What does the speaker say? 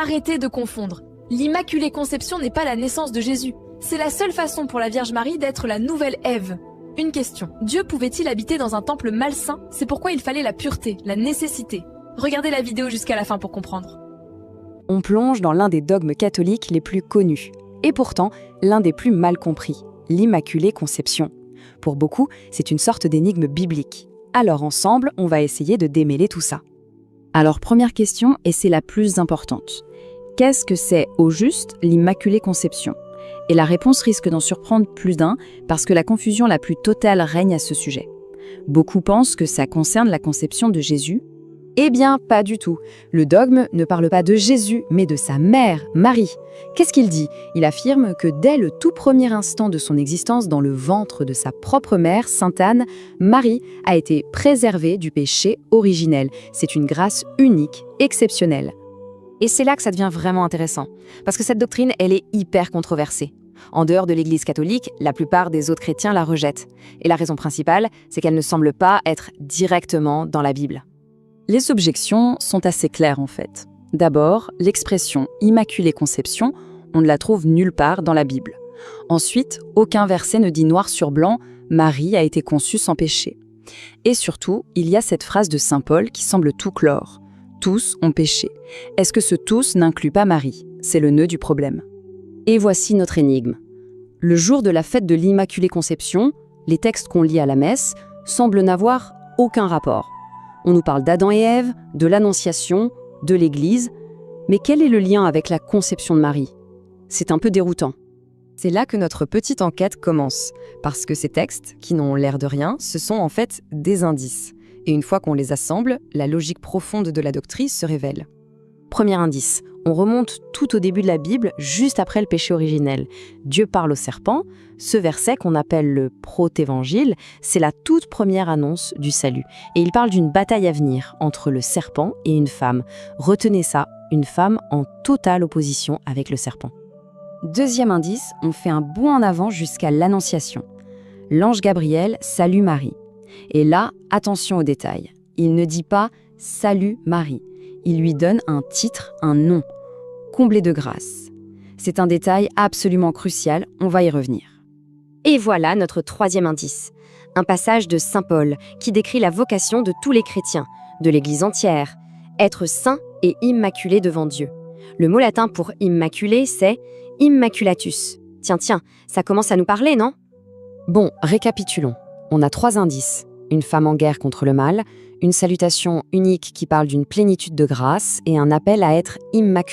Arrêtez de confondre. L'Immaculée Conception n'est pas la naissance de Jésus. C'est la seule façon pour la Vierge Marie d'être la nouvelle Ève. Une question. Dieu pouvait-il habiter dans un temple malsain? C'est pourquoi il fallait la pureté, la nécessité. Regardez la vidéo jusqu'à la fin pour comprendre. On plonge dans l'un des dogmes catholiques les plus connus, et pourtant l'un des plus mal compris, l'Immaculée Conception. Pour beaucoup, c'est une sorte d'énigme biblique. Alors ensemble, on va essayer de démêler tout ça. Alors première question, et c'est la plus importante. Qu'est-ce que c'est au juste l'Immaculée Conception? Et la réponse risque d'en surprendre plus d'un, parce que la confusion la plus totale règne à ce sujet. Beaucoup pensent que ça concerne la conception de Jésus. Eh bien, pas du tout. Le dogme ne parle pas de Jésus, mais de sa mère, Marie. Qu'est-ce qu'il dit? Il affirme que dès le tout premier instant de son existence dans le ventre de sa propre mère, Sainte Anne, Marie a été préservée du péché originel. C'est une grâce unique, exceptionnelle. Et c'est là que ça devient vraiment intéressant, parce que cette doctrine, elle est hyper controversée. En dehors de l'Église catholique, la plupart des autres chrétiens la rejettent. Et la raison principale, c'est qu'elle ne semble pas être directement dans la Bible. Les objections sont assez claires en fait. D'abord, l'expression « Immaculée Conception », on ne la trouve nulle part dans la Bible. Ensuite, aucun verset ne dit noir sur blanc « Marie a été conçue sans péché ». Et surtout, il y a cette phrase de saint Paul qui semble tout clore. Tous ont péché. Est-ce que ce tous n'inclut pas Marie? C'est le nœud du problème. Et voici notre énigme. Le jour de la fête de l'Immaculée Conception, les textes qu'on lit à la messe semblent n'avoir aucun rapport. On nous parle d'Adam et Ève, de l'Annonciation, de l'Église, mais quel est le lien avec la conception de Marie? C'est un peu déroutant. C'est là que notre petite enquête commence, parce que ces textes, qui n'ont l'air de rien, ce sont en fait des indices. Et une fois qu'on les assemble, la logique profonde de la doctrine se révèle. Premier indice, on remonte tout au début de la Bible, juste après le péché originel. Dieu parle au serpent. Ce verset qu'on appelle le protévangile, c'est la toute première annonce du salut. Et il parle d'une bataille à venir entre le serpent et une femme. Retenez ça, une femme en totale opposition avec le serpent. Deuxième indice, on fait un bond en avant jusqu'à l'Annonciation. L'ange Gabriel salue Marie. Et là, attention aux détails. Il ne dit pas « Salut Marie ». Il lui donne un titre, un nom, comblé de grâce. C'est un détail absolument crucial, on va y revenir. Et voilà notre troisième indice, un passage de saint Paul qui décrit la vocation de tous les chrétiens, de l'Église entière, être saint et immaculé devant Dieu. Le mot latin pour immaculé, c'est immaculatus. Tiens, ça commence à nous parler, non? Bon, récapitulons. On a 3 indices. Une femme en guerre contre le mal, une salutation unique qui parle d'une plénitude de grâce et un appel à être immaculé.